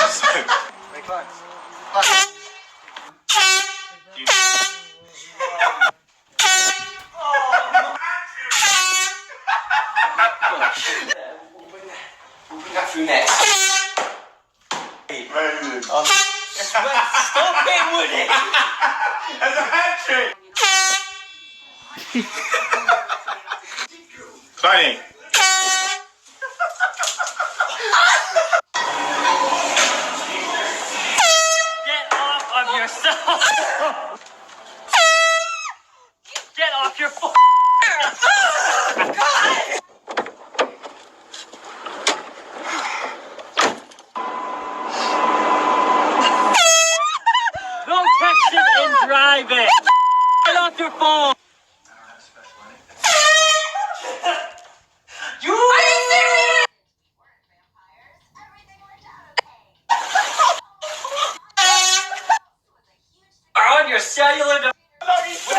Very close. We'll bring that through next. Very good. Stop it, Woody! As a hat trick. Funny. Get off of yourself! Get off your phone! Don't text it and drive it! Get off your phone! You are you serious? Are on your cellular device.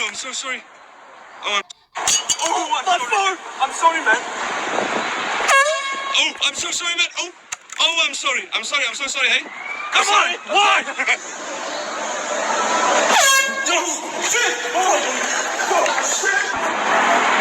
I'm so sorry. I'm sorry, man. Oh, I'm so sorry, man. I'm sorry. I'm so sorry, hey? Come on! Why? No! Shit! Oh, shit!